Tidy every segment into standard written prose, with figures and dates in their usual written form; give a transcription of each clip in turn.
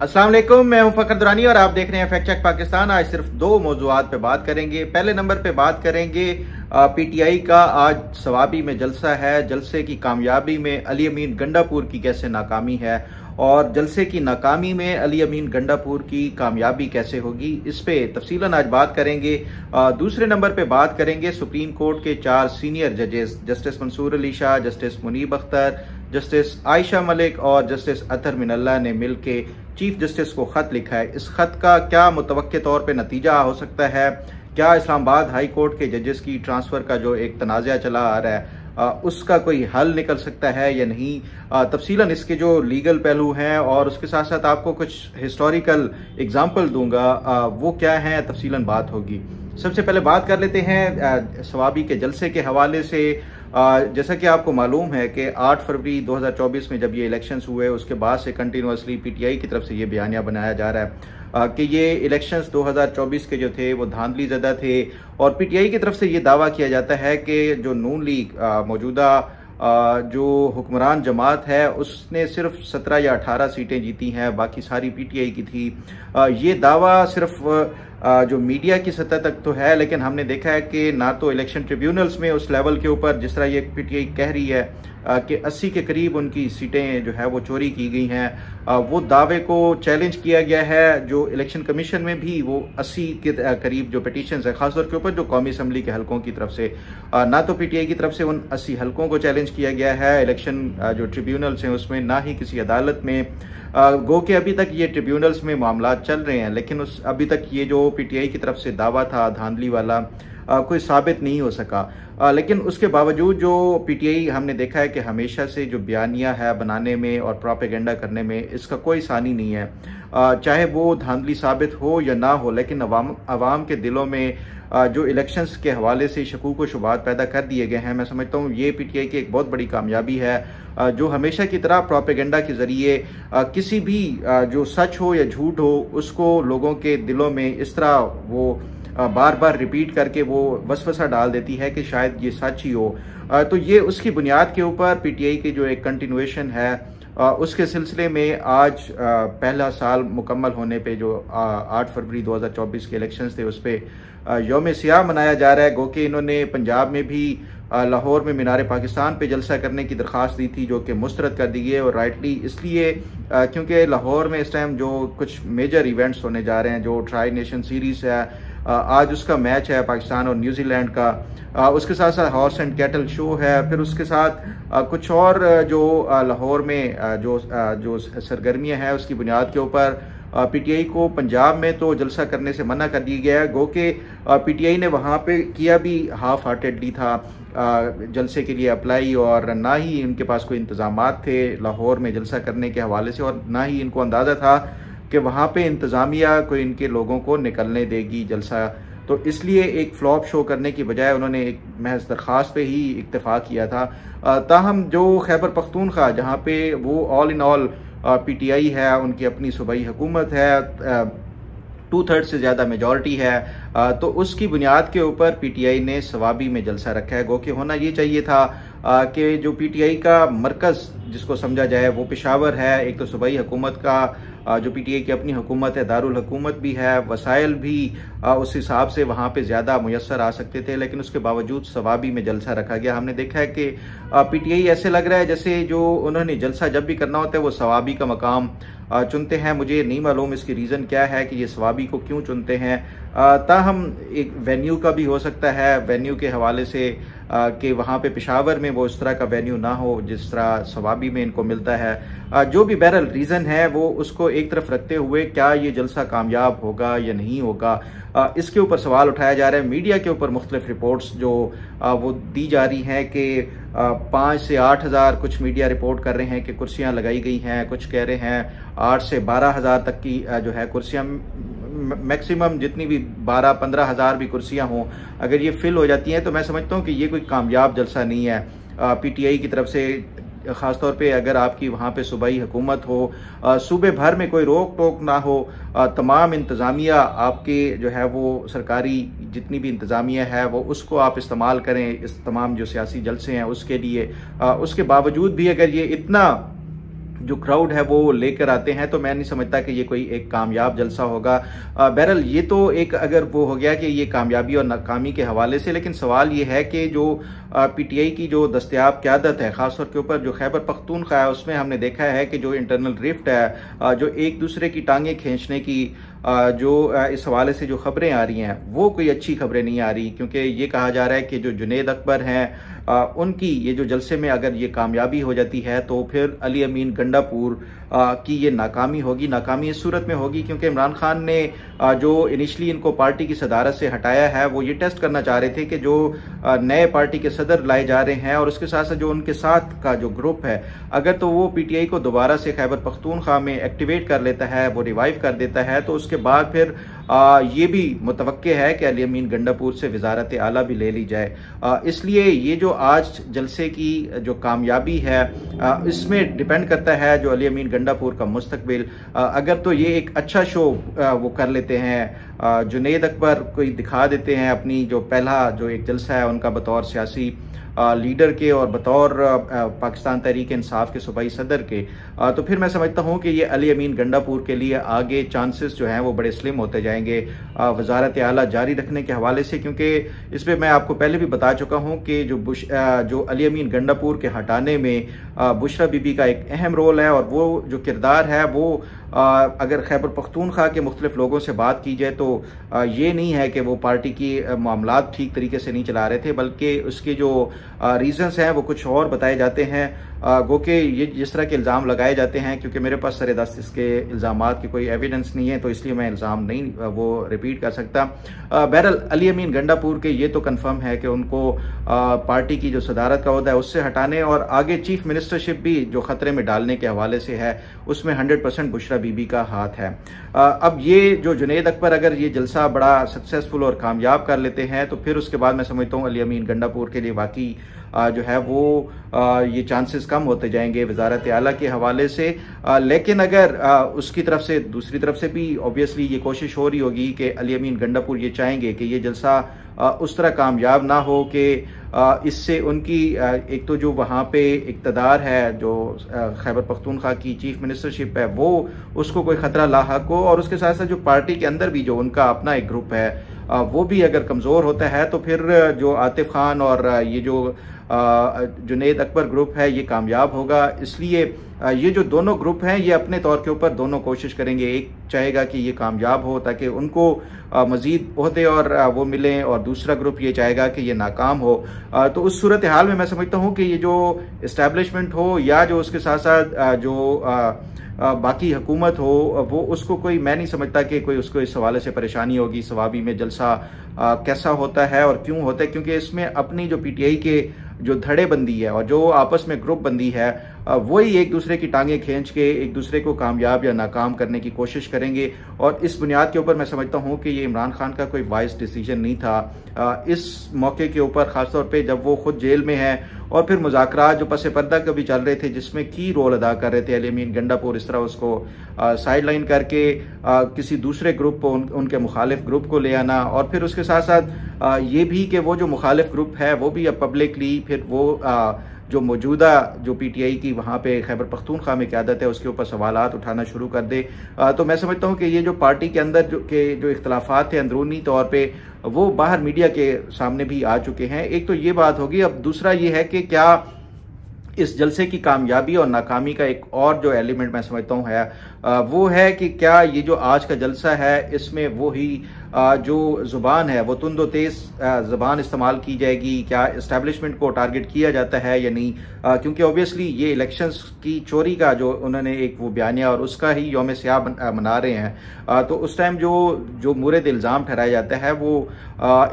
अस्सलाम वालेकुम, मैं हूं फखर दुरानी और आप देख रहे हैं फैक्ट चेक पाकिस्तान। आज सिर्फ दो मौजूआत पे बात करेंगे। पहले नंबर पे बात करेंगे पीटीआई का आज सवाबी में जलसा है। जलसे की कामयाबी में अली अमीन गंडापुर की कैसे नाकामी है और जलसे की नाकामी में अली अमीन गंडापुर की कामयाबी कैसे होगी, इस पे तफसीलन आज बात करेंगे। दूसरे नंबर पे बात करेंगे सुप्रीम कोर्ट के 4 सीनियर जजेस justice Mansoor Ali Shah, justice Munib Akhtar, justice Ayesha Malik और जस्टिस अतहर मिनल्ला ने मिलकर चीफ जस्टिस को खत लिखा है। इस खत का क्या मुतवक्के तौर पे नतीजा हो सकता है? क्या इस्लामाबाद हाई कोर्ट के जजेस की ट्रांसफर का जो एक तनाज़ा चला आ रहा है उसका कोई हल निकल सकता है या नहीं? तफसीलन इसके जो लीगल पहलू हैं और उसके साथ साथ आपको कुछ हिस्टोरिकल एग्जाम्पल दूंगा, वो क्या है, तफसीलन बात होगी। सबसे पहले बात कर लेते हैं सवाबी के जलसे के हवाले से। जैसा कि आपको मालूम है कि 8 फरवरी 2024 में जब ये इलेक्शंस हुए उसके बाद से कंटिन्यूसली पीटीआई की तरफ से ये बयानिया बनाया जा रहा है कि ये इलेक्शंस 2024 के जो थे वो धांधली ज़दा थे और पीटीआई की तरफ से ये दावा किया जाता है कि जो नून लीग मौजूदा जो हुक्मरान जमात है उसने सिर्फ 17 या 18 सीटें जीती हैं, बाकी सारी पीटीआई की थी। ये दावा सिर्फ जो मीडिया की सतह तक तो है, लेकिन हमने देखा है कि ना तो इलेक्शन ट्रिब्यूनल्स में उस लेवल के ऊपर जिस तरह ये पीटीआई कह रही है कि 80 के करीब उनकी सीटें जो है वो चोरी की गई हैं, वो दावे को चैलेंज किया गया है। जो इलेक्शन कमीशन में भी वो 80 के करीब जो पिटीशंस है खासतौर के ऊपर जो कौमी असम्बली के हलकों की तरफ से, ना तो पीटीआई की तरफ से उन 80 हलकों को चैलेंज किया गया है इलेक्शन जो ट्रिब्यूनल्स हैं उसमें, ना ही किसी अदालत में। गो के अभी तक ये ट्रिब्यूनल्स में मामला चल रहे हैं, लेकिन उस अभी तक ये जो पीटीआई की तरफ से दावा था धांधली वाला कोई साबित नहीं हो सका। लेकिन उसके बावजूद जो पीटीआई हमने देखा है कि हमेशा से जो बयानिया है बनाने में और प्रोपेगेंडा करने में इसका कोई सानी नहीं है, चाहे वो धांधली साबित हो या ना हो, लेकिन अवाम के दिलों में जो इलेक्शंस के हवाले से शकूक व शुबहात पैदा कर दिए गए हैं। मैं समझता हूँ ये पीटीआई की एक बहुत बड़ी कामयाबी है जो हमेशा की तरह प्रोपेगेंडा के ज़रिए किसी भी जो सच हो या झूठ हो उसको लोगों के दिलों में इस तरह वो बार बार रिपीट करके वो वसवसा डाल देती है कि शायद ये सच ही हो। तो ये उसकी बुनियाद के ऊपर पीटीआई की जो एक कंटिन्यूएशन है उसके सिलसिले में आज पहला साल मुकम्मल होने पे जो 8 फरवरी 2024 के इलेक्शंस थे उस पर यौम सियाह मनाया जा रहा है। गो कि इन्होंने पंजाब में भी लाहौर में मीनार पाकिस्तान पे जलसा करने की दरख्वास्त दी थी जो कि मुस्तरद कर दी गई और राइटली इसलिए क्योंकि लाहौर में इस टाइम जो कुछ मेजर इवेंट्स होने जा रहे हैं, जो ट्राई नेशन सीरीज़ है, आज उसका मैच है पाकिस्तान और न्यूजीलैंड का, उसके साथ साथ हॉर्स एंड कैटल शो है, फिर उसके साथ कुछ और जो लाहौर में जो सरगर्मियाँ हैं उसकी बुनियाद के ऊपर पीटीआई को पंजाब में तो जलसा करने से मना कर दिया गया है। गो के पीटीआई ने वहाँ पे किया भी हाफ हार्टेडली था जलसे के लिए अप्लाई, और ना ही इनके पास कोई इंतजामात थे लाहौर में जलसा करने के हवाले से, और ना ही इनको अंदाज़ा था कि वहाँ पे इंतज़ामिया कोई इनके लोगों को निकलने देगी जलसा। तो इसलिए एक फ्लॉप शो करने की बजाय उन्होंने एक महज दरख्वास्त पे ही इत्तेफाक किया था। ताहम जो खैबर पख्तूनख्वा जहाँ पे वो ऑल इन ऑल पीटीआई है, उनकी अपनी सूबाई हुकूमत है, 2/3 से ज़्यादा मेजॉरिटी है, तो उसकी बुनियाद के ऊपर पीटीआई ने सवाबी में जलसा रखा है। गो कि होना ये चाहिए था कि जो पीटीआई का मरकज़ जिसको समझा जाए वो पेशावर है। एक तो सूबाई हुकूमत का जो पीटीआई की अपनी हुकूमत है, दारुल हुकूमत भी है, वसाइल भी उस हिसाब से वहाँ पे ज़्यादा मुयस्सर आ सकते थे, लेकिन उसके बावजूद सवाबी में जलसा रखा गया। हमने देखा है कि पीटीआई ऐसे लग रहा है जैसे जो उन्होंने जलसा जब भी करना होता है वो सवाबी का मकाम चुनते हैं। मुझे नहीं मालूम इसकी रीज़न क्या है कि ये सवाबी को क्यों चुनते हैं। ताहम एक वेन्यू का भी हो सकता है, वेन्यू के हवाले से कि वहाँ पे पेशावर में वो इस तरह का वेन्यू ना हो जिस तरह सवाबी में इनको मिलता है। जो भी बहरहाल रीज़न है वो उसको एक तरफ रखते हुए क्या ये जलसा कामयाब होगा या नहीं होगा, इसके ऊपर सवाल उठाया जा रहा है। मीडिया के ऊपर मुख्तलिफ रिपोर्ट्स जो वो दी जा रही हैं कि 5 से 8 हज़ार, कुछ मीडिया रिपोर्ट कर रहे हैं कि कुर्सियां लगाई गई हैं, कुछ कह रहे हैं 8 से 12 हज़ार तक की जो है कुर्सियां, मैक्सिमम जितनी भी 12-15 हज़ार भी कुर्सियां हों, अगर ये फिल हो जाती हैं तो मैं समझता हूँ कि ये कोई कामयाब जलसा नहीं है पीटीआई की तरफ से। ख़ासतौर पे अगर आपकी वहाँ पे सूबाई हुकूमत हो, सूबे भर में कोई रोक टोक ना हो, तमाम इंतज़ामिया आपके जो है वो सरकारी जितनी भी इंतज़ामिया है वो उसको आप इस्तेमाल करें इस तमाम जो सियासी जलसे हैं उसके लिए, उसके बावजूद भी अगर ये इतना जो क्राउड है वो लेकर आते हैं, तो मैं नहीं समझता कि ये कोई एक कामयाब जलसा होगा। बहरहाल ये तो एक अगर वो हो गया कि ये कामयाबी और नाकामी के हवाले से, लेकिन सवाल ये है कि जो पीटीआई की जो दस्तयाब क़यादत है, ख़ासतौर के ऊपर जो खैबर पख्तूनख्वा है, उसमें हमने देखा है कि जो इंटरनल रिफ्ट है, जो एक दूसरे की टांगें खींचने की जो इस हवाले से जो खबरें आ रही हैं वो कोई अच्छी खबरें नहीं आ रही, क्योंकि ये कहा जा रहा है कि जो जुनैद अकबर हैं उनकी ये जो जलसे में अगर ये कामयाबी हो जाती है तो फिर अली अमीन गंडापुर की ये नाकामी होगी। नाकामी इस सूरत में होगी क्योंकि इमरान खान ने जो इनिशली इनको पार्टी की सदारत से हटाया है वो ये टेस्ट करना चाह रहे थे कि जो नए पार्टी के सदर लाए जा रहे हैं और उसके साथ साथ जो उनके साथ का जो ग्रुप है, अगर तो वो पीटीआई को दोबारा से खैबर पख्तूनख्वा में एक्टिवेट कर लेता है, वो रिवाइव कर देता है, तो उसके बाद फिर ये भी मुतवक्के है कि अली अमीन गंडापुर से वजारत आला भी ले ली जाए। इसलिए ये जो आज जलसे की जो कामयाबी है इसमें डिपेंड करता है जो अली अमीन गंडापुर का मुस्तकबिल। अगर तो ये एक अच्छा शो वो कर लेते हैं, जुनैद अकबर को दिखा देते हैं अपनी जो पहला जो एक जलसा है उनका बतौर सियासी लीडर के और बतौर पाकिस्तान तहरीक इंसाफ के सूबाई सदर के, तो फिर मैं समझता हूँ कि ये अली अमीन गंडापुर के लिए आगे चांसेस जो हैं वो बड़े स्लिम होते जाएंगे वजारत आला जारी रखने के हवाले से, क्योंकि इस पर मैं आपको पहले भी बता चुका हूँ कि जो अली अमीन गंडापुर के हटाने में बुशरा बीबी का एक अहम रोल है, और वो जो किरदार है वो अगर खैबर पख्तूनख्वा के मुख्तलिफ लोगों से बात की जाए तो ये नहीं है कि वो पार्टी की मामलात ठीक तरीके से नहीं चला रहे थे, बल्कि उसके जो रीजंस हैं वो कुछ और बताए जाते हैं। गो के ये जिस तरह के इल्ज़ाम लगाए जाते हैं, क्योंकि मेरे पास सरेदस्त इसके इल्ज़ामात की कोई एविडेंस नहीं है तो इसलिए मैं इल्ज़ाम नहीं वो रिपीट कर सकता। बहरहाल अली अमीन गंडापुर के ये तो कन्फर्म है कि उनको पार्टी की जो सदारत का ओहदा है उससे हटाने और आगे चीफ मिनिस्टरशिप भी जो खतरे में डालने के हवाले से है उसमें 100% बुशरा बीबी का हाथ है। अब ये जो जुनैद अकबर अगर ये जलसा बड़ा सक्सेसफुल और कामयाब कर लेते हैं तो फिर उसके बाद मैं समझता हूँ अली अमीन गंडापुर के लिए वाकई जो है वो ये चांसेस कम होते जाएंगे वजारत आला के हवाले से। लेकिन अगर उसकी तरफ से दूसरी तरफ से भी ऑब्वियसली ये कोशिश हो रही होगी कि अली अमीन गंडापुर ये चाहेंगे कि ये जलसा उस तरह कामयाब ना हो कि इससे उनकी एक तो जो वहाँ पे इक़्तिदार है, जो खैबर पख्तूनख्वा की चीफ मिनिस्टरशिप है, वो उसको कोई ख़तरा लाहक हो, और उसके साथ साथ जो पार्टी के अंदर भी जो उनका अपना एक ग्रुप है वो भी अगर कमज़ोर होता है तो फिर जो आतिफ खान और ये जो जुनैद अकबर ग्रुप है ये कामयाब होगा। इसलिए ये जो दोनों ग्रुप हैं ये अपने तौर के ऊपर दोनों कोशिश करेंगे, एक चाहेगा कि ये कामयाब हो ताकि उनको मज़ीद ओहदे और वो मिलें, और दूसरा ग्रुप ये चाहेगा कि ये नाकाम हो। तो उस सूरत हाल में मैं समझता हूँ कि ये जो इस्टेब्लिशमेंट हो या जो उसके साथ साथ जो बाकी हुकूमत हो वो उसको कोई, मैं नहीं समझता कि कोई उसको इस हवाले से परेशानी होगी सवाबी में जलसा कैसा होता है और क्यों होता है, क्योंकि इसमें अपनी जो पीटीआई के जो धड़ेबंदी है और जो आपस में ग्रुप बंदी है वही एक दूसरे की टांगें खींच के एक दूसरे को कामयाब या नाकाम करने की कोशिश करेंगे। और इस बुनियाद के ऊपर मैं समझता हूँ कि ये इमरान खान का कोई वाइज डिसीजन नहीं था इस मौके के ऊपर, ख़ासतौर पे जब वो खुद जेल में है और फिर मुज़ाकरात जो पसे पर्दा कभी चल रहे थे जिसमें की रोल अदा कर रहे थे अली अमीन गंडापुर, इस तरह उसको साइड लाइन करके किसी दूसरे ग्रुप को उनके मुखालिफ ग्रुप को ले आना, और फिर उसके साथ साथ ये भी कि वो जो मुखालिफ ग्रुप है वो भी अब पब्लिकली फिर वो जो मौजूदा जो पीटीआई की वहाँ पे खैबर पख्तूनख्वा में क़यादत है उसके ऊपर सवालात उठाना शुरू कर दे। तो मैं समझता हूँ कि ये जो पार्टी के अंदर जो इख्तलाफात थे अंदरूनी तौर पे वो बाहर मीडिया के सामने भी आ चुके हैं। एक तो ये बात होगी, अब दूसरा ये है कि क्या इस जलसे की कामयाबी और नाकामी का एक और जो एलिमेंट मैं समझता हूँ है वो है कि क्या ये जो आज का जलसा है इसमें वो ही जो ज़ुबान है वो तुंद व तेज़ ज़बान इस्तेमाल की जाएगी, क्या इस्टेब्लिशमेंट को टारगेट किया जाता है या नहीं, क्योंकि ऑब्वियसली ये इलेक्शंस की चोरी का जो उन्होंने एक वो बयानिया और उसका ही यौम सियाह मना रहे हैं, तो उस टाइम जो मुरद इल्ज़ाम ठहराया जाता है वो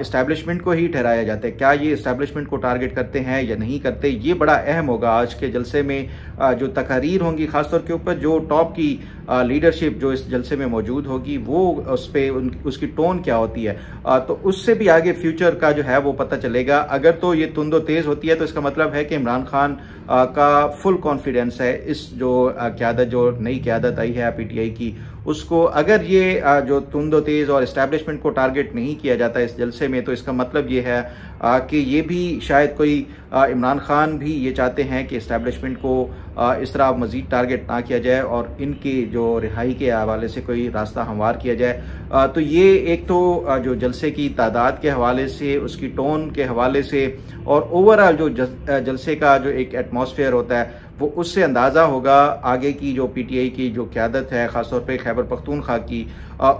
इस्टेब्लिशमेंट को ही ठहराया जाता है। क्या ये इस्टेब्लिशमेंट को टारगेट करते हैं या नहीं करते, ये बड़ा अहम होगा आज के जलसे में। जो तकारीर होंगी खासतौर के ऊपर जो टॉप की लीडरशिप जो इस जलसे में मौजूद होगी वो उस पर उसकी टोन क्या होती है, तो उससे भी आगे फ्यूचर का जो है वो पता चलेगा। अगर तो ये तुंदो तेज़ होती है तो इसका मतलब है कि इमरान खान का फुल कॉन्फिडेंस है इस जो क़यादत जो नई क़यादत आई है पीटीआई की उसको। अगर ये जो तुंदो तेज़ और इस्टेब्लिशमेंट को टारगेट नहीं किया जाता इस जलसे में तो इसका मतलब ये है कि ये भी शायद कोई इमरान खान भी ये चाहते हैं कि इस्टेब्लिशमेंट को इस तरह मज़ीद टारगेट ना किया जाए और इनकी जो रिहाई के हवाले से कोई रास्ता हमवार किया जाए। तो ये एक तो जो जलसे की तादाद के हवाले से, उसकी टोन के हवाले से और ओवरऑल जो जलसे का जो एक एटमॉस्फेयर होता है वो उससे अंदाज़ा होगा आगे की जो पीटीआई की जो क़यादत है, ख़ासतौर पे खैबर पख्तूनख्वा की,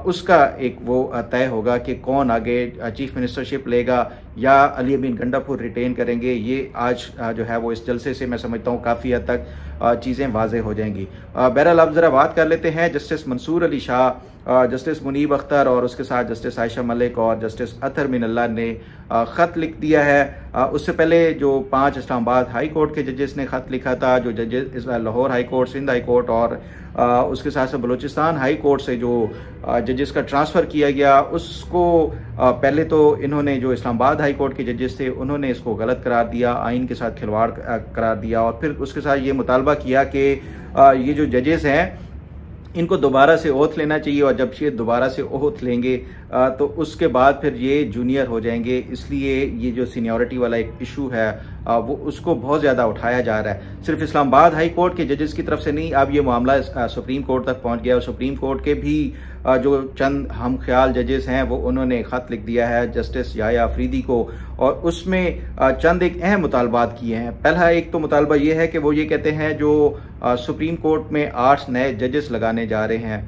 उसका एक वो तय होगा कि कौन आगे चीफ मिनिस्टरशिप लेगा या अली अमीन गंडापुर रिटेन करेंगे। ये आज जो है वो इस जलसे से मैं समझता हूँ काफ़ी हद तक चीज़ें वाज़ेह हो जाएंगी। बहरहाल अब ज़रा बात कर लेते हैं जस्टिस मंसूर अली शाह, जस्टिस मुनीब अख्तर और उसके साथ जस्टिस आयशा मलिक और जस्टिस अतहर मिनल्ला ने ख़त लिख दिया है। उससे पहले जो 5 इस्लामाबाद हाई कोर्ट के जजेस ने ख़त लिखा था, जो जजेस Lahore high court, Sindh high court और उसके साथ साथ बलूचिस्तान हाई कोर्ट से जो जजेस का ट्रांसफ़र किया गया, उसको पहले तो इन्होंने जो इस्लामाबाद हाई कोर्ट के जजेस थे उन्होंने इसको गलत करार दिया, आइन के साथ खिलवाड़ करार दिया और फिर उसके साथ ये मुतालबा किया कि ये जो जजेस हैं इनको दोबारा से ओथ लेना चाहिए और जब ये दोबारा से ओथ लेंगे तो उसके बाद फिर ये जूनियर हो जाएंगे। इसलिए ये जो सीनियरिटी वाला एक इशू है वो उसको बहुत ज़्यादा उठाया जा रहा है। सिर्फ इस्लामाबाद हाई कोर्ट के जजेस की तरफ से नहीं, अब ये मामला सुप्रीम कोर्ट तक पहुंच गया और सुप्रीम कोर्ट के भी जो चंद हम ख्याल जजेस हैं वो उन्होंने ख़त लिख दिया है जस्टिस याया अफरीदी को और उसमें चंद एक अहम मुतालबात किए हैं। पहला एक तो मुतालबा ये है कि वो ये कहते हैं जो सुप्रीम कोर्ट में 8 नए जजेस लगाने जा रहे हैं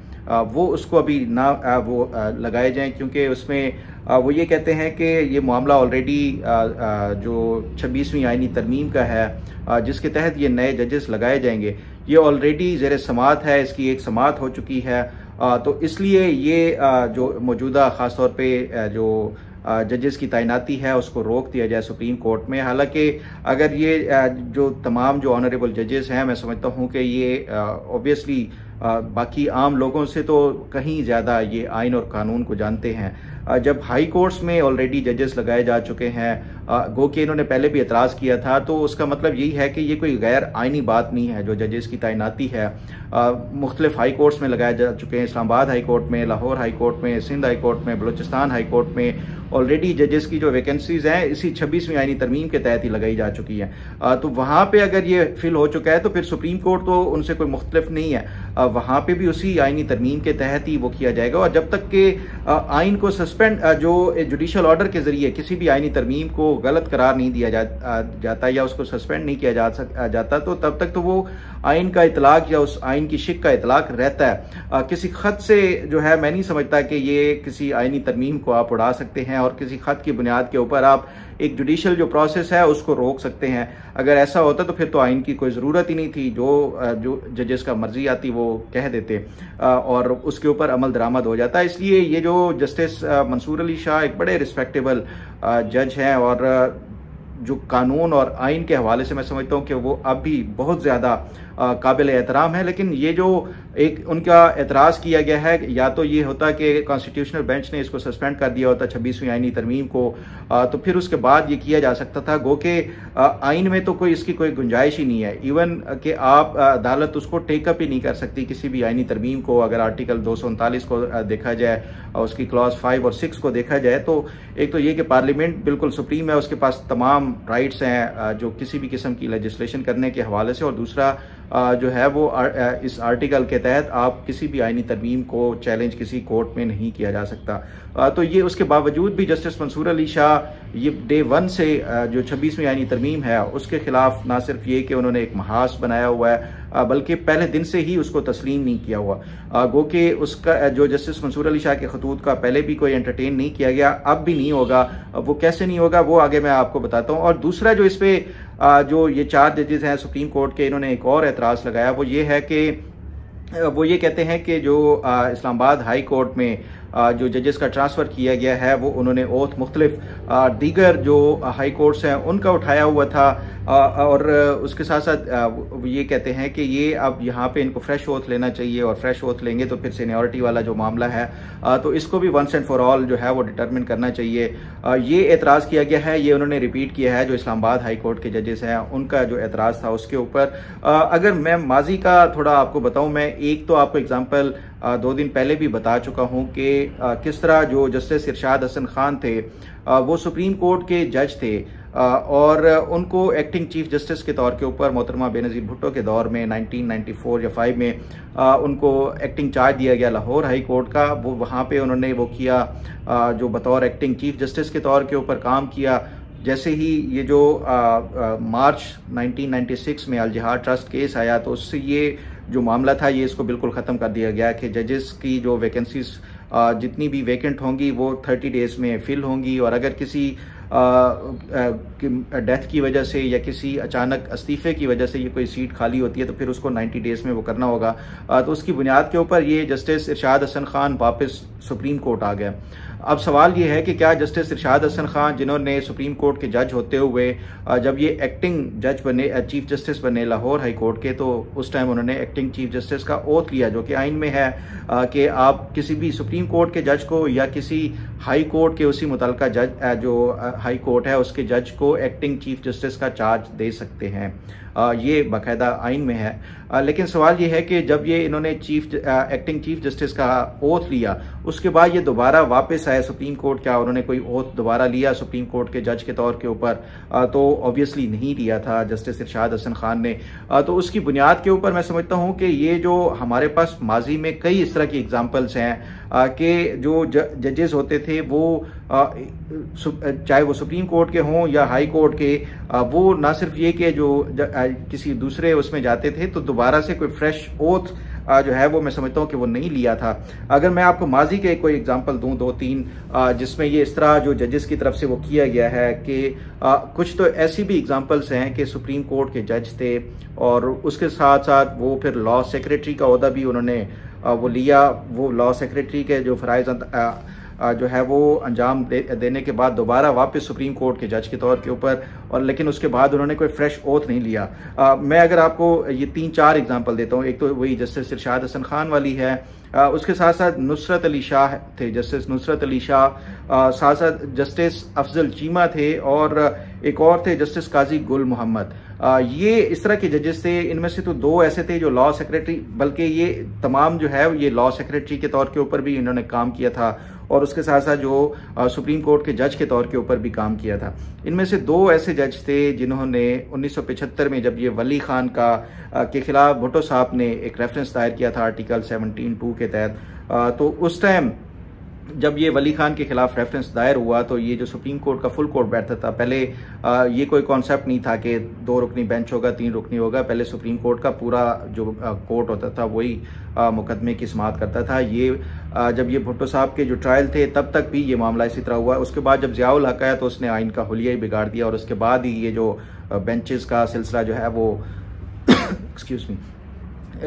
वो उसको अभी ना वो लगाए जाएं, क्योंकि उसमें वो ये कहते हैं कि ये मामला ऑलरेडी जो 26वीं आईनी तरमीम का है जिसके तहत ये नए जजेस लगाए जाएंगे, ये ऑलरेडी ज़ेर समात है, इसकी एक समात हो चुकी है। तो इसलिए ये जो मौजूदा ख़ास तौर पे जो जजेस की तैनाती है उसको रोक दिया जाए सुप्रीम कोर्ट में। हालांकि अगर ये जो तमाम जो ऑनरेबल जजेस हैं, मैं समझता हूँ कि ये ऑब्वियसली बाकी आम लोगों से तो कहीं ज़्यादा ये आइन और कानून को जानते हैं। जब हाई कोर्ट्स में ऑलरेडी जजेस लगाए जा चुके हैं, गो कि इन्होंने पहले भी एतराज़ किया था, तो उसका मतलब यही है कि ये कोई गैर आइनी बात नहीं है। जो जजेस की तैनाती है मुख्तलिफ हाई कोर्ट्स में लगाए जा चुके हैं, इस्लामाबाद हाई कोर्ट में, लाहौर हाई कोर्ट में, सिंध हाई कोर्ट में, बलूचिस्तान हाई कोर्ट में ऑलरेडी जजेस की जो वैकेंसीज हैं इसी 26वीं आईनी तरमीम के तहत ही लगाई जा चुकी हैं। तो वहाँ पे अगर ये फिल हो चुका है तो फिर सुप्रीम कोर्ट तो उनसे कोई मुख्तलिफ नहीं है, वहाँ पे भी उसी आईनी तरमीम के तहत ही वो किया जाएगा। और जब तक के आइन को सस्पेंड जो जुडिशल ऑर्डर के जरिए किसी भी आईनी तरमीम को गलत करार नहीं दिया जाता या उसको सस्पेंड नहीं किया जाता तो तब तक तो वो आइन का इतलाक या उस आइन की शिक का इतलाक रहता है। किसी खत से जो है मैं नहीं समझता कि ये किसी आइनी तरमीम को आप उड़ा सकते हैं और किसी खत की बुनियाद के ऊपर आप एक जुडिशल जो प्रोसेस है उसको रोक सकते हैं। अगर ऐसा होता तो फिर तो आइन की कोई ज़रूरत ही नहीं थी, जो जजेस का मर्जी आती वो कह देते और उसके ऊपर अमल दरामद हो जाता। इसलिए ये जो जस्टिस मंसूर अली शाह एक बड़े रिस्पेक्टेबल जज हैं और जो कानून और आइन के हवाले से मैं समझता हूँ कि वो अब भी बहुत ज़्यादा काबिल एहतराम है। लेकिन ये जो एक उनका एतराज़ किया गया है, या तो ये होता कि कॉन्स्टिट्यूशनल बेंच ने इसको सस्पेंड कर दिया होता 26वीं आईनी तरमीम को, तो फिर उसके बाद ये किया जा सकता था। गो के आइन में तो कोई इसकी कोई गुंजाइश ही नहीं है, इवन कि आप अदालत उसको टेकअप ही नहीं कर सकती किसी भी आईनी तरमीम को। अगर आर्टिकल 239 को देखा जाए और उसकी क्लॉज 5 और 6 को देखा जाए तो एक तो ये कि पार्लियामेंट बिल्कुल सुप्रीम है, उसके पास तमाम राइट्स हैं जो किसी भी किस्म की लेजिस्लेशन करने के हवाले से, और दूसरा जो है वो इस आर्टिकल के तहत आप किसी भी आईनी तरमीम को चैलेंज किसी कोर्ट में नहीं किया जा सकता। तो ये उसके बावजूद भी जस्टिस मंसूर अली शाह ये डे 1 से जो 26वीं आईनी तरमीम है उसके खिलाफ ना सिर्फ ये कि उन्होंने एक महास बनाया हुआ है बल्कि पहले दिन से ही उसको तस्लीम नहीं किया हुआ। गो कि उसका जो जस्टिस मंसूर अली शाह के खतूत का पहले भी कोई एंटरटेन नहीं किया गया, अब भी नहीं होगा। वो कैसे नहीं होगा वो आगे मैं आपको बताता हूँ। और दूसरा जो इस पे जो ये 4 जजेस हैं सुप्रीम कोर्ट के, इन्होंने एक और एतराज़ लगाया, वो ये है कि वो ये कहते हैं कि जो इस्लामाबाद हाई कोर्ट में जो जजेस का ट्रांसफ़र किया गया है वो उन्होंने ओथ मुख्तलिफ दीगर जो हाई कोर्ट्स हैं उनका उठाया हुआ था, और उसके साथ साथ ये कहते हैं कि ये अब यहाँ पे इनको फ्रेश ओथ लेना चाहिए और फ्रेश ओथ लेंगे तो फिर सीनियरिटी वाला जो मामला है तो इसको भी वंस एंड फॉर ऑल जो है वो डिटरमिन करना चाहिए। ये एतराज़ किया गया है, ये उन्होंने रिपीट किया है जो इस्लामाबाद हाई कोर्ट के जजेस हैं उनका जो एतराज़ था उसके ऊपर। अगर मैं माजी का थोड़ा आपको बताऊँ, मैं एक तो आपको एग्जाम्पल 2 दिन पहले भी बता चुका हूं कि किस तरह जो जस्टिस इरशाद हसन खान थे वो सुप्रीम कोर्ट के जज थे, और उनको एक्टिंग चीफ जस्टिस के तौर के ऊपर मोहतरमा बेनज़ीर भुट्टो के दौर में 1994 या 5 में उनको एक्टिंग चार्ज दिया गया लाहौर हाई कोर्ट का। वो वहाँ पे उन्होंने वो किया, जो बतौर एक्टिंग चीफ जस्टिस के तौर के ऊपर काम किया। जैसे ही ये जो मार्च 1996 में अल जिहाद ट्रस्ट केस आया तो उससे ये जो मामला था ये इसको बिल्कुल ख़त्म कर दिया गया कि जजेस की जो वैकेंसीज जितनी भी वैकेंट होंगी वो 30 डेज़ में फिल होंगी, और अगर किसी डेथ की वजह से या किसी अचानक इस्तीफे की वजह से ये कोई सीट खाली होती है तो फिर उसको 90 डेज़ में वो करना होगा। तो उसकी बुनियाद के ऊपर ये जस्टिस इरशाद हसन खान वापस सुप्रीम कोर्ट आ गया। अब सवाल ये है कि क्या जस्टिस इरशाद हसन खान, जिन्होंने सुप्रीम कोर्ट के जज होते हुए जब ये एक्टिंग जज बने, चीफ जस्टिस बने लाहौर हाई कोर्ट के, तो उस टाइम उन्होंने एक्टिंग चीफ जस्टिस का ओथ लिया, जो कि आइन में है कि आप किसी भी सुप्रीम कोर्ट के जज को या किसी हाई कोर्ट के उसी मुतलका जज, जो हाई कोर्ट है उसके जज को एक्टिंग चीफ जस्टिस का चार्ज दे सकते हैं। ये बाकायदा आइन में है। लेकिन सवाल ये है कि जब ये इन्होंने एक्टिंग चीफ जस्टिस का ओथ लिया, उसके बाद ये दोबारा वापस आए सुप्रीम कोर्ट। क्या उन्होंने कोई ओथ दोबारा लिया सुप्रीम कोर्ट के जज के तौर के ऊपर? तो ऑब्वियसली नहीं लिया था जस्टिस इरशाद हसन खान ने। तो उसकी बुनियाद के ऊपर मैं समझता हूँ कि ये जो हमारे पास माजी में कई इस तरह की एग्जाम्पल्स हैं कि जो जजेस होते थे वो चाहे वो सुप्रीम कोर्ट के हों या हाई कोर्ट के, वो ना सिर्फ ये कि जो किसी दूसरे उसमें जाते थे तो दोबारा से कोई फ्रेश ओथ जो है वो मैं समझता हूँ कि वो नहीं लिया था। अगर मैं आपको माजी के कोई एग्जांपल दूं, 2-3 जिसमें ये इस तरह जो जजेस की तरफ से वो किया गया है कि कुछ तो ऐसी भी एग्जांपल्स हैं कि सुप्रीम कोर्ट के जज थे और उसके साथ साथ वो फिर लॉ सेक्रेटरी का ओहदा भी उन्होंने वो लिया। वो लॉ सेक्रेटरी के जो फ़राइज़ जो है वो अंजाम देने के बाद दोबारा वापस सुप्रीम कोर्ट के जज के तौर के ऊपर, और लेकिन उसके बाद उन्होंने कोई फ्रेश ओथ नहीं लिया। मैं अगर आपको ये 3-4 एग्जांपल देता हूँ। एक तो वही जस्टिस इरशाद हसन खान वाली है, उसके साथ साथ नुसरत अली शाह थे, जस्टिस नुसरत अली शाह, साथ साथ जस्टिस अफजल चीमा थे, और एक और थे जस्टिस काजी गुल मोहम्मद। ये इस तरह के जजेस थे। इनमें से तो 2 ऐसे थे जो लॉ सेक्रेटरी, बल्कि ये तमाम जो है ये लॉ सेक्रेटरी के तौर के ऊपर भी इन्होंने काम किया था, और उसके साथ साथ जो सुप्रीम कोर्ट के जज के तौर के ऊपर भी काम किया था। इनमें से 2 ऐसे जज थे जिन्होंने 1975 में जब ये वली खान के खिलाफ भुट्टो साहब ने एक रेफरेंस दायर किया था आर्टिकल 17(2) के तहत, तो उस टाइम जब ये वली खान के खिलाफ रेफरेंस दायर हुआ तो ये जो सुप्रीम कोर्ट का फुल कोर्ट बैठता था, पहले ये कोई कॉन्सेप्ट नहीं था कि 2 रुकनी बेंच होगा, 3 रुकनी होगा। पहले सुप्रीम कोर्ट का पूरा जो कोर्ट होता था वही मुकदमे की समाअत करता था। ये जब ये भुट्टो साहब के जो ट्रायल थे तब तक भी ये मामला इसी तरह हुआ। उसके बाद जब ज़ियाउल हक आया तो उसने आइन का हुलिया ही बिगाड़ दिया, और उसके बाद ही ये जो बेंचेस का सिलसिला जो है वो एक्सक्यूज मी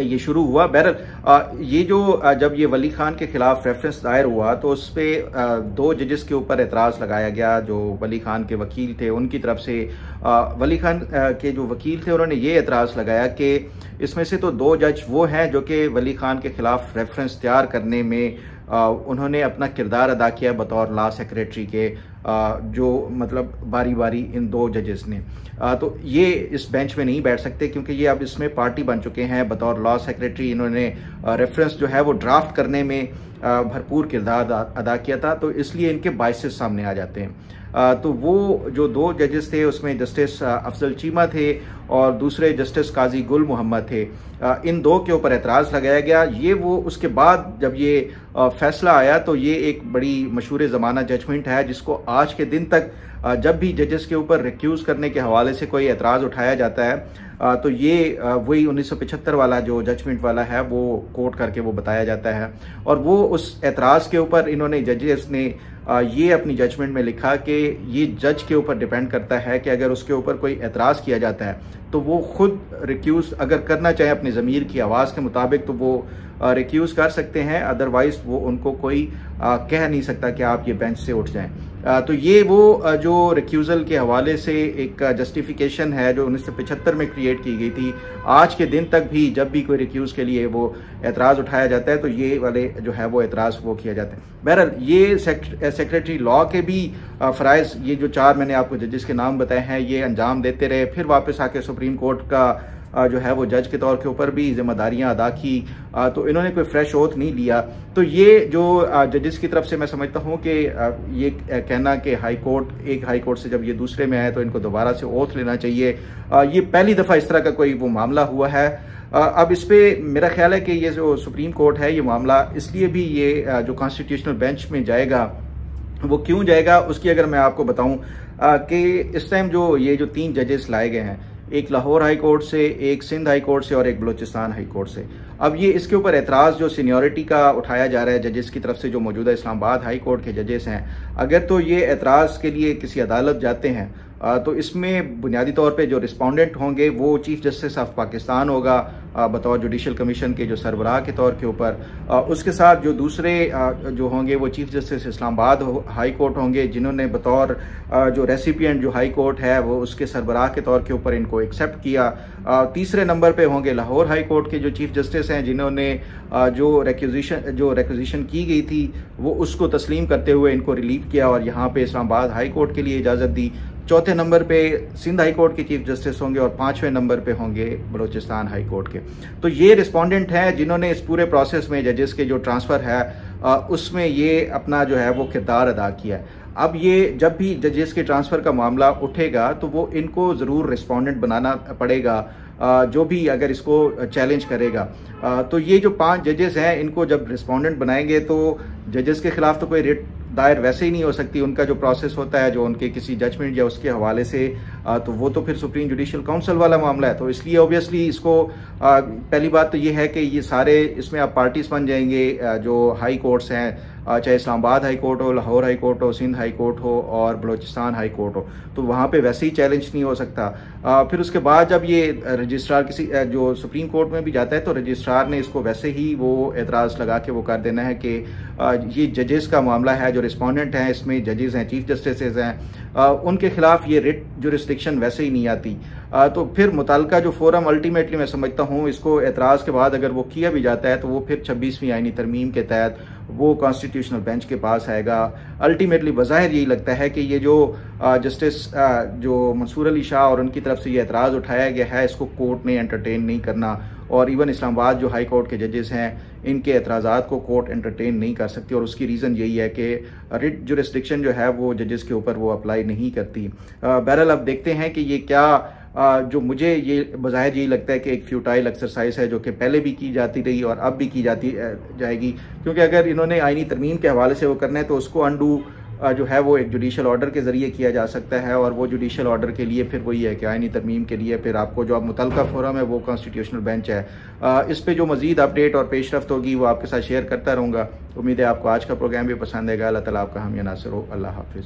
ये शुरू हुआ। बहरहाल ये जो जब ये वली खान के खिलाफ रेफरेंस दायर हुआ तो उस पर 2 जजेस के ऊपर एतराज़ लगाया गया। जो वली खान के वकील थे उनकी तरफ से, वली खान के जो वकील थे उन्होंने ये एतराज़ लगाया कि इसमें से तो 2 जज वो हैं जो कि वली खान के खिलाफ रेफरेंस तैयार करने में उन्होंने अपना किरदार अदा किया बतौर लॉ सेक्रेटरी के, जो मतलब बारी बारी इन 2 जजेस ने। तो ये इस बेंच में नहीं बैठ सकते क्योंकि ये अब इसमें पार्टी बन चुके हैं। बतौर लॉ सेक्रेटरी इन्होंने रेफरेंस जो है वो ड्राफ्ट करने में भरपूर किरदार अदा किया था, तो इसलिए इनके बाइसेस सामने आ जाते हैं। तो वो जो 2 जजेस थे उसमें जस्टिस अफजल चीमा थे और दूसरे जस्टिस काजी गुल मोहम्मद थे। इन 2 के ऊपर एतराज़ लगाया गया। ये वो उसके बाद जब ये फैसला आया तो ये एक बड़ी मशहूर ज़माना जजमेंट है जिसको आज के दिन तक जब भी जजेस के ऊपर रिक्यूज़ करने के हवाले से कोई एतराज़ उठाया जाता है तो ये वही 1975 वाला जो जजमेंट वाला है वो कोट करके वो बताया जाता है। और वो उस एतराज़ के ऊपर इन्होंने जजेस ने ये अपनी जजमेंट में लिखा कि ये जज के ऊपर डिपेंड करता है कि अगर उसके ऊपर कोई एतराज़ किया जाता है तो वो खुद रिक्यूज़ अगर करना चाहे अपनी ज़मीर की आवाज़ के मुताबिक तो वो रिक्यूज़ कर सकते हैं, अदरवाइज़ वो उनको कोई कह नहीं सकता कि आप ये बेंच से उठ जाएं। तो ये वो जो रिक्यूज़ल के हवाले से एक जस्टिफिकेशन है जो 1975 में क्रिएट की गई थी। आज के दिन तक भी जब भी कोई रिक्यूज़ के लिए वो एतराज़ उठाया जाता है तो ये वाले जो है वो एतराज़ वो किया जाता है। बहरहाल ये सेक्रेटरी लॉ के भी फ़राइज़, ये जो 4 मैंने आपको जजेस के नाम बताए हैं, ये अंजाम देते रहे। फिर वापस आके सुप्रीम कोर्ट का जो है वो जज के तौर के ऊपर भी जिम्मेदारियां अदा की, तो इन्होंने कोई फ्रेश ओथ नहीं लिया। तो ये जो जजेस की तरफ से मैं समझता हूँ कि ये कहना कि हाई कोर्ट, एक हाई कोर्ट से जब ये दूसरे में आए तो इनको दोबारा से ओथ लेना चाहिए, ये पहली दफ़ा इस तरह का कोई वो मामला हुआ है। अब इस पे मेरा ख्याल है कि ये जो सुप्रीम कोर्ट है, ये मामला इसलिए भी ये जो कॉन्स्टिट्यूशनल बेंच में जाएगा, वो क्यों जाएगा उसकी अगर मैं आपको बताऊं कि इस टाइम ये जो 3 जजेस लाए गए हैं, एक लाहौर हाई कोर्ट से, एक सिंध हाई कोर्ट से और एक बलूचिस्तान हाई कोर्ट से। अब ये इसके ऊपर एतराज़ जो सीनियरिटी का उठाया जा रहा है जजेस की तरफ से, जो मौजूदा इस्लामाबाद हाई कोर्ट के जजेस हैं, अगर तो ये एतराज़ के लिए किसी अदालत जाते हैं तो इसमें बुनियादी तौर पे जो रिस्पोंडेंट होंगे वो चीफ जस्टिस ऑफ पाकिस्तान होगा बतौर जुडिशल कमीशन के जो सरबराह के तौर के ऊपर। उसके साथ जो दूसरे जो होंगे वो chief justice Islamabad high court होंगे, जिन्होंने बतौर जो रेसिपिएंट जो हाई कोर्ट है वो उसके सरबराह के तौर के ऊपर इनको एक्सेप्ट किया। तीसरे नंबर पे होंगे लाहौर हाई कोर्ट के जो चीफ जस्टिस हैं, जिन्होंने जो रिक्विजिशन की गई थी वो उसको तस्लीम करते हुए इनको रिलीव किया और यहाँ पे इस्लामाबाद हाई कोर्ट के लिए इजाज़त दी। चौथे नंबर पे सिंध हाई कोर्ट के चीफ जस्टिस होंगे और 5वें नंबर पे होंगे बलूचिस्तान हाई कोर्ट के। तो ये रिस्पोंडेंट हैं जिन्होंने इस पूरे प्रोसेस में जजेस के जो ट्रांसफ़र है उसमें ये अपना जो है वो किरदार अदा किया है। अब ये जब भी जजेस के ट्रांसफ़र का मामला उठेगा तो वो इनको ज़रूर रिस्पोंडेंट बनाना पड़ेगा, जो भी अगर इसको चैलेंज करेगा। तो ये जो 5 जजेस हैं, इनको जब रिस्पोंडेंट बनाएंगे तो जजेस के खिलाफ तो कोई रिट दायर वैसे ही नहीं हो सकती। उनका जो प्रोसेस होता है, जो उनके किसी जजमेंट या उसके हवाले से, तो वो तो फिर सुप्रीम जुडिशल काउंसिल वाला मामला है। तो इसलिए ऑब्वियसली इसको पहली बात तो ये है कि ये सारे इसमें आप पार्टीज बन जाएंगे, जो हाई कोर्ट्स हैं, चाहे इस्लामाबाद हाई कोर्ट हो, लाहौर हाई कोर्ट हो, सिंध हाई कोर्ट हो और बलूचिस्तान हाई कोर्ट हो, तो वहाँ पे वैसे ही चैलेंज नहीं हो सकता। फिर उसके बाद जब ये रजिस्ट्रार किसी जो सुप्रीम कोर्ट में भी जाता है तो रजिस्ट्रार ने इसको वैसे ही वो एतराज़ लगा के वो कर देना है कि ये जजेस का मामला है, जो रिस्पोंडेंट हैं इसमें जजेस हैं, चीफ जस्टिस हैं, उनके खिलाफ ये रिट जुरिस्डिक्शन वैसे ही नहीं आती। तो फिर मुताल्लिका जो फोरम अल्टीमेटली मैं समझता हूँ इसको एतराज़ के बाद अगर वो किया भी जाता है तो वो फिर 26वीं आईनी तरमीम के तहत वो कॉन्स्टिट्यूशनल बेंच के पास आएगा। अल्टीमेटली बज़ाहिर यही लगता है कि ये जो जस्टिस जो मंसूर अली शाह और उनकी तरफ से ये एतराज़ उठाया गया है, इसको कोर्ट ने एंटरटेन नहीं करना, और इवन इस्लामाबाद जो हाई कोर्ट के जजेस हैं इनके एतराज़ात को कोर्ट एंटरटेन नहीं कर सकती। और उसकी रीज़न यही है कि रिट जुरिस्डिक्शन जो है वो जजेस के ऊपर वो अप्लाई नहीं करती। बहरहाल अब देखते हैं कि ये क्या जो मुझे ये बज़ाहिर यही लगता है कि एक फ्यूटाइल एक्सरसाइज है, जो कि पहले भी की जाती रही और अब भी की जाती जाएगी। क्योंकि अगर इन्होंने आईनी तरमीम के हवाले से वो करना है तो उसको अंडू जो है वो एक जुडिशल ऑर्डर के ज़रिए किया जा सकता है, और वो जुडिशल ऑर्डर के लिए फिर वही है कि आईनी तरमीम के लिए फिर आपको जो अब मुतल्लिका फोरम है वो कॉन्स्टिट्यूशनल बेंच है। इस पे जो मज़ीद अपडेट और पेशरफ्त होगी वो आपके साथ शेयर करता रहूँगा। उम्मीद है आपको आज का प्रोग्राम भी पसंद आएगा। अल्लाह ताला आपका हामी नासिर हो। अल्लाह हाफिज़।